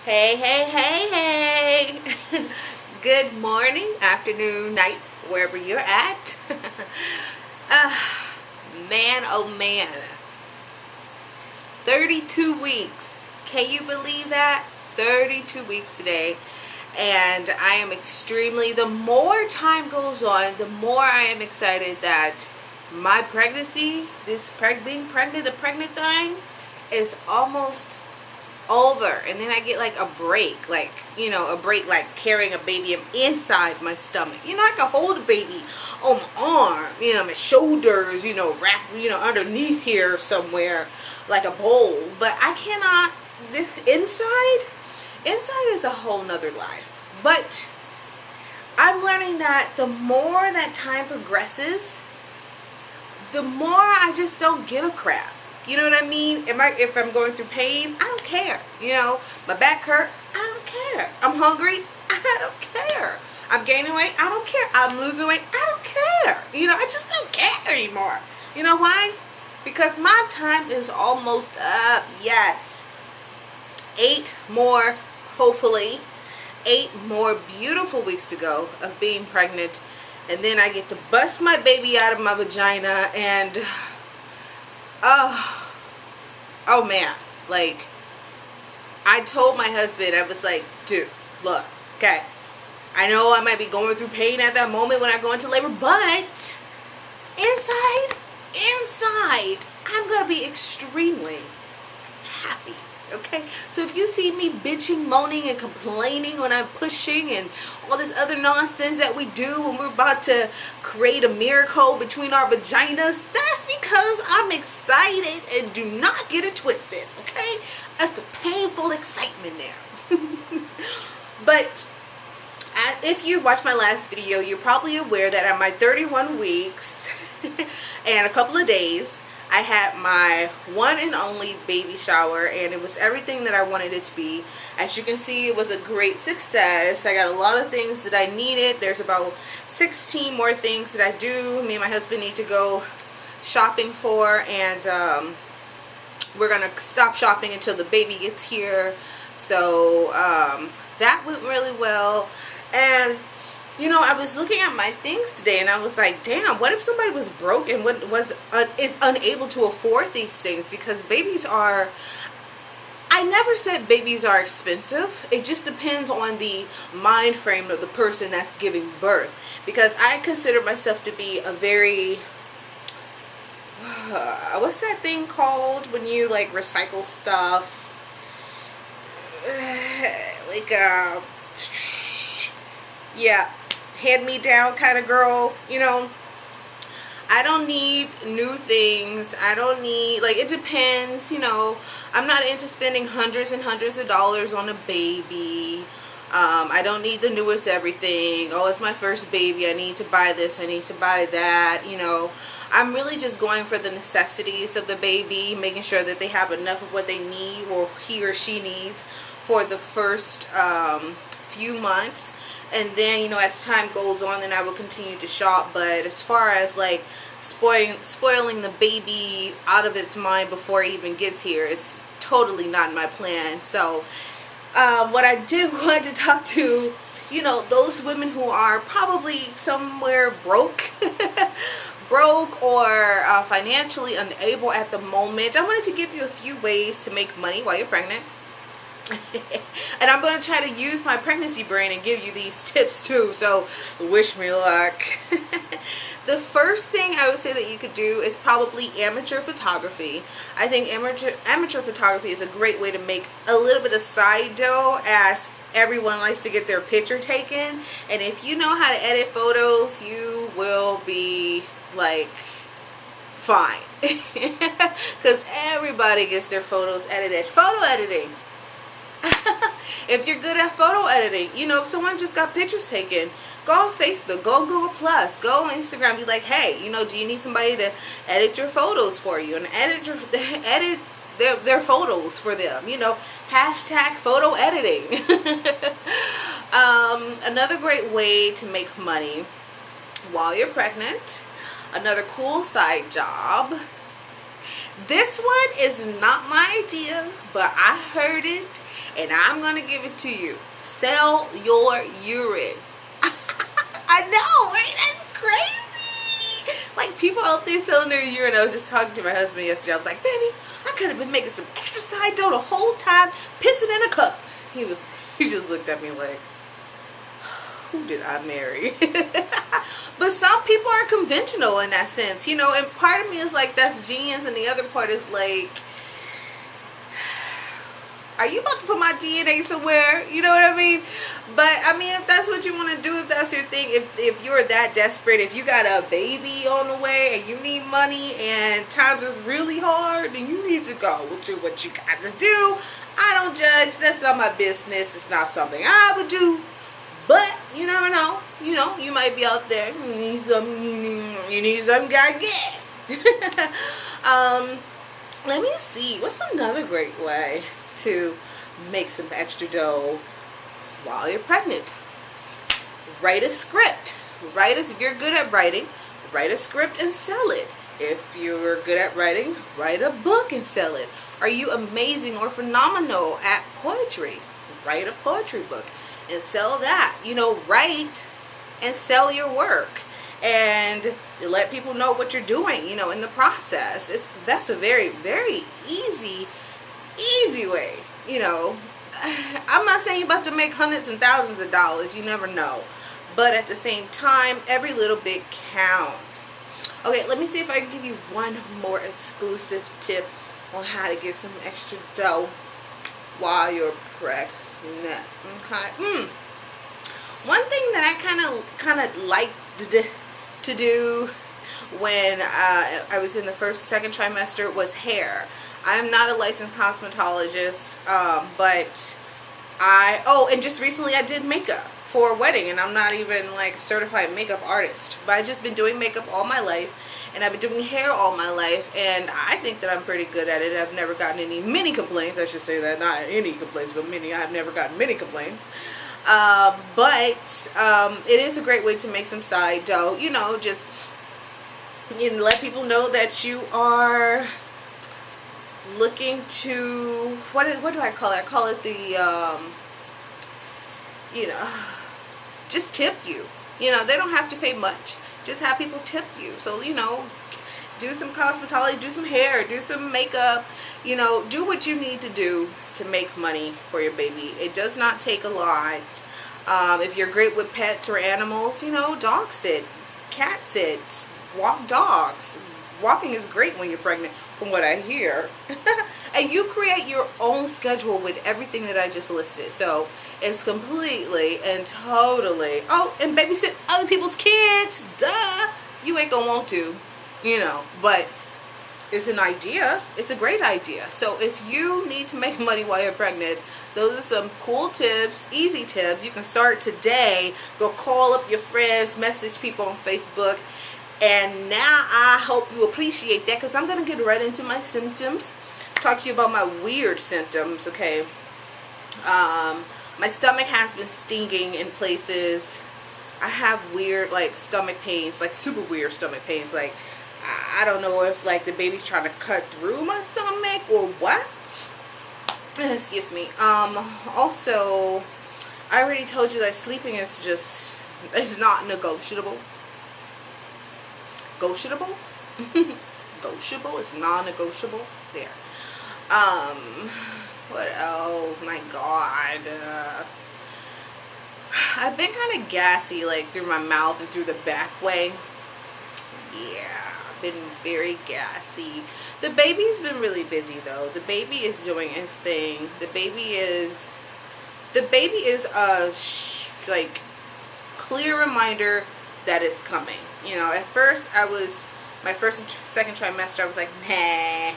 Hey, hey, hey, hey. Good morning, afternoon, night, wherever you're at. uh, Man, oh man. 32 weeks. Can you believe that? 32 weeks today. And I am the more time goes on, the more I am excited that my pregnancy, being pregnant, the pregnant thing, is almost over. And then I get like a break, like carrying a baby inside my stomach. I can hold a baby on my arm, my shoulders, wrap, underneath here somewhere like a bowl. But I cannot, this inside is a whole nother life. But I'm learning that the more that time progresses, the more I just don't give a crap. You know what I mean? If I'm going through pain, I don't care. My back hurt, I don't care. I'm hungry, I don't care. I'm gaining weight, I don't care. I'm losing weight, I don't care. I just don't care anymore. You know why? Because my time is almost up. Yes. 8 more, hopefully, 8 more beautiful weeks to go of being pregnant. And then I get to bust my baby out of my vagina and oh man, like, I told my husband, I was like, dude, look, okay, I know I might be going through pain at that moment when I go into labor, but inside, I'm going to be extremely happy. Okay, so if you see me bitching, moaning, and complaining when I'm pushing and all this other nonsense that we do when we're about to create a miracle between our vaginas, that's because I'm excited, and do not get it twisted, okay? That's the painful excitement there. But if you watched my last video, you're probably aware that at my 31 weeks and a couple of days, I had my one and only baby shower, and it was everything that I wanted it to be. As you can see, it was a great success. I got a lot of things that I needed. There's about 16 more things that I do. Me and my husband need to go shopping for, and we're going to stop shopping until the baby gets here. So that went really well. And I was looking at my things today, and I was like, damn, what if somebody was broke and is unable to afford these things? Because I never said babies are expensive. It just depends on the mind frame of the person that's giving birth. Because I consider myself to be a very, what's that thing called when you like recycle stuff? Yeah, hand-me-down kind of girl. I don't need new things. I don't need, it depends, I'm not into spending hundreds and hundreds of dollars on a baby. I don't need the newest everything. Oh, it's my first baby, I need to buy this, I need to buy that. I'm really just going for the necessities of the baby, making sure that they have enough of what they need, or he or she needs, for the first few months. And then, as time goes on, then I will continue to shop. But as far as like spoiling the baby out of its mind before it even gets here, is totally not my plan. So what I did want to talk to, those women who are probably somewhere broke or financially unable at the moment. I wanted to give you a few ways to make money while you're pregnant. And I'm going to try to use my pregnancy brain and give you these tips too, so wish me luck. The first thing I would say that you could do is probably amateur photography. I think amateur photography is a great way to make a little bit of side dough, as everyone likes to get their picture taken. And if you know how to edit photos, you will be like fine. Because everybody gets their photos edited. Photo editing. If you're good at photo editing, if someone just got pictures taken, go on Facebook, go on Google Plus, go on Instagram, be like, hey, do you need somebody to edit your photos for you, and edit their photos for them, hashtag photo editing. Another great way to make money while you're pregnant, another cool side job. This one is not my idea, but I heard it and I'm gonna give it to you. Sell your urine. I know, right? That's crazy. Like, people out there selling their urine. I was just talking to my husband yesterday. I was like, baby, I could have been making some extra side dough the whole time, pissing in a cup. He just looked at me like, who did I marry? But some people are conventional in that sense, you know, and part of me is like, that's genius, and the other part is like, are you about to put my DNA somewhere? You know what I mean? But I mean, if that's what you want to do, if that's your thing, if you're that desperate, if you got a baby on the way and you need money and times is really hard, then you need to go to what you got to do. I don't judge. That's not my business. It's not something I would do. But you never know. You know, you might be out there. You need some gotta get. Let me see. What's another great way to make some extra dough while you're pregnant? Write a script. If you're good at writing, write a script and sell it. If you're good at writing, write a book and sell it. Are you amazing or phenomenal at poetry? Write a poetry book and sell that. You know, write and sell your work and let people know what you're doing, you know, in the process. That's a very, very easy way, you know. I'm not saying you're about to make hundreds and thousands of dollars. You never know. But at the same time, every little bit counts. Okay, let me see if I can give you one more exclusive tip on how to get some extra dough while you're pregnant. Okay. One thing that I kind of like to do when I was in the second trimester was hair. I'm not a licensed cosmetologist, but and just recently I did makeup for a wedding, and I'm not even like a certified makeup artist, but I've just been doing makeup all my life, and I've been doing hair all my life, and I think that I'm pretty good at it. I've never gotten many complaints. I should say that, not any complaints, but many. I've never gotten many complaints. But it is a great way to make some side dough. You know, just let people know that you are looking to, what do I call it? I call it the, just tip you. You know, they don't have to pay much. Just have people tip you. So, you know, do some cosmetology, do some hair, do some makeup, you know, do what you need to do to make money for your baby. It does not take a lot. If you're great with pets or animals, you know, dog sit, cat sit, walk dogs. Walking is great when you're pregnant, from what I hear. And you create your own schedule with everything that I just listed. So it's completely and totally, and babysit other people's kids, duh. You ain't gonna want to, you know, but it's an idea. It's a great idea. So if you need to make money while you're pregnant, those are some cool tips, easy tips. You can start today. Go call up your friends, message people on Facebook. And now I hope you appreciate that, because I'm going to get right into my symptoms. Talk to you about my weird symptoms, okay? My stomach has been stinging in places. I have weird, like, stomach pains, like super weird stomach pains. Like, I don't know if, like, the baby's trying to cut through my stomach or what. Excuse me. Also, I already told you that sleeping is just, it's not negotiable. Negotiable? Negotiable? It's non-negotiable. There. What else? My God. I've been kind of gassy, like, through my mouth and through the back way. Yeah, I've been very gassy. The baby's been really busy, though. The baby is doing his thing. The baby is a, like, clear reminder that it's coming. You know, at first my first and second trimester, I was like, nah,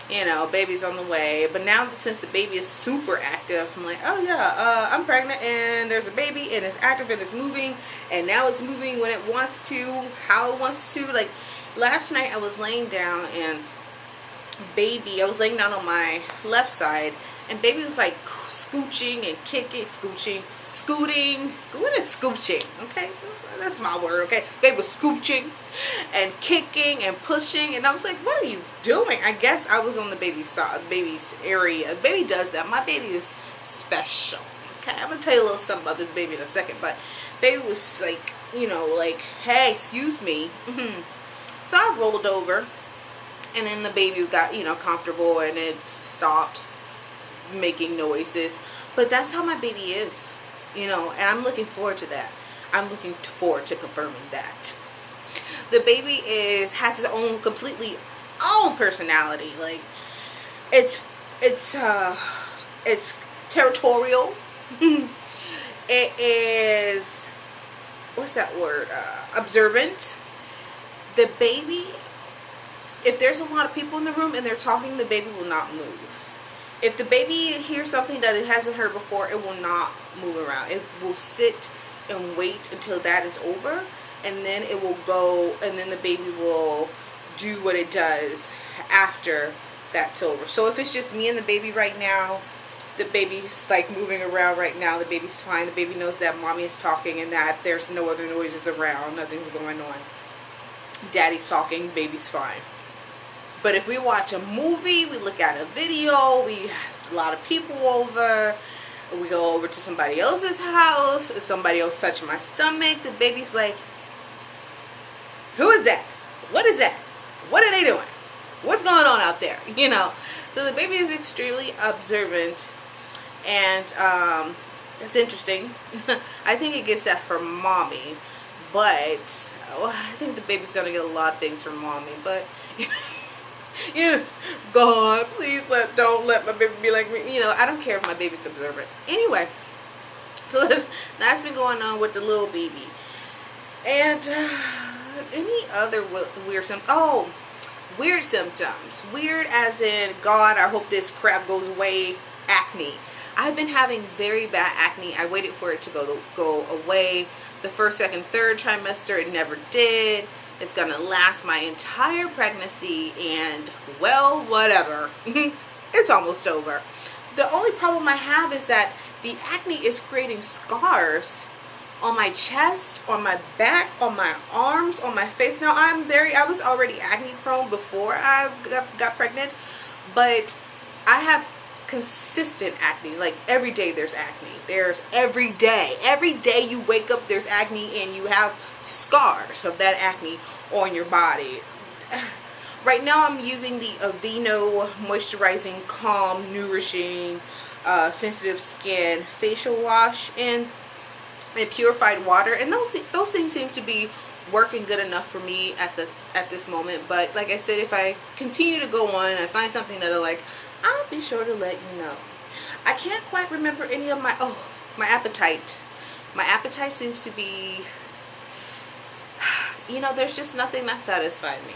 you know, baby's on the way. But now, since the baby is super active, I'm like, oh yeah, I'm pregnant, and there's a baby, and it's active, and it's moving, and now it's moving when it wants to, how it wants to. Like, last night I was laying down, and I was laying down on my left side, and baby was like scooching and kicking, scooting. What is scooching? Okay, that's my word. Okay, baby was scooching and kicking and pushing, and I was like, what are you doing? I guess I was on the baby's area. Baby does that. My baby is special. Okay, I'm gonna tell you a little something about this baby in a second, but baby was like, like, hey, excuse me. So I rolled over, and then the baby got, comfortable, and it stopped making noises. But that's how my baby is, and I'm looking forward to that. I'm looking forward to confirming that. The baby has his own completely own personality. Like, it's territorial. It is, what's that word? Observant. The baby, if there's a lot of people in the room and they're talking, the baby will not move. If the baby hears something that it hasn't heard before, it will not move around. It will sit and wait until that is over, and then it will go, and then the baby will do what it does after that's over. So if it's just me and the baby right now, the baby's like moving around right now, the baby's fine. The baby knows that mommy is talking and that there's no other noises around, nothing's going on. Daddy's talking, baby's fine. But if we watch a movie, we look at a video, we have a lot of people over, we go over to somebody else's house, somebody else touching my stomach, the baby's like, who is that? What is that? What are they doing? What's going on out there? So the baby is extremely observant, and it's interesting. I think it gets that from mommy, but I think the baby's gonna get a lot of things from mommy, but God, please don't let my baby be like me. I don't care if my baby's observant. Anyway, so that's been going on with the little baby. And any other weird symptoms? Oh, weird symptoms. Weird as in, God, I hope this crap goes away. Acne. I've been having very bad acne. I waited for it to go away. The first, second, third trimester, it never did. It's going to last my entire pregnancy, and, well, whatever. It's almost over. The only problem I have is that the acne is creating scars on my chest, on my back, on my arms, on my face. Now, I was already acne prone before I got pregnant, but I have consistent acne. Like, every day there's acne. Every day you wake up, there's acne, and you have scars of that acne on your body. Right now I'm using the Aveeno Moisturizing, Calm, Nourishing, Sensitive Skin Facial Wash and purified water, and those things seem to be working good enough for me at this moment. But like I said, if I continue to go on and I find something that I like, I'll be sure to let you know. I can't quite remember any of my appetite. My appetite seems to be, there's just nothing that satisfied me.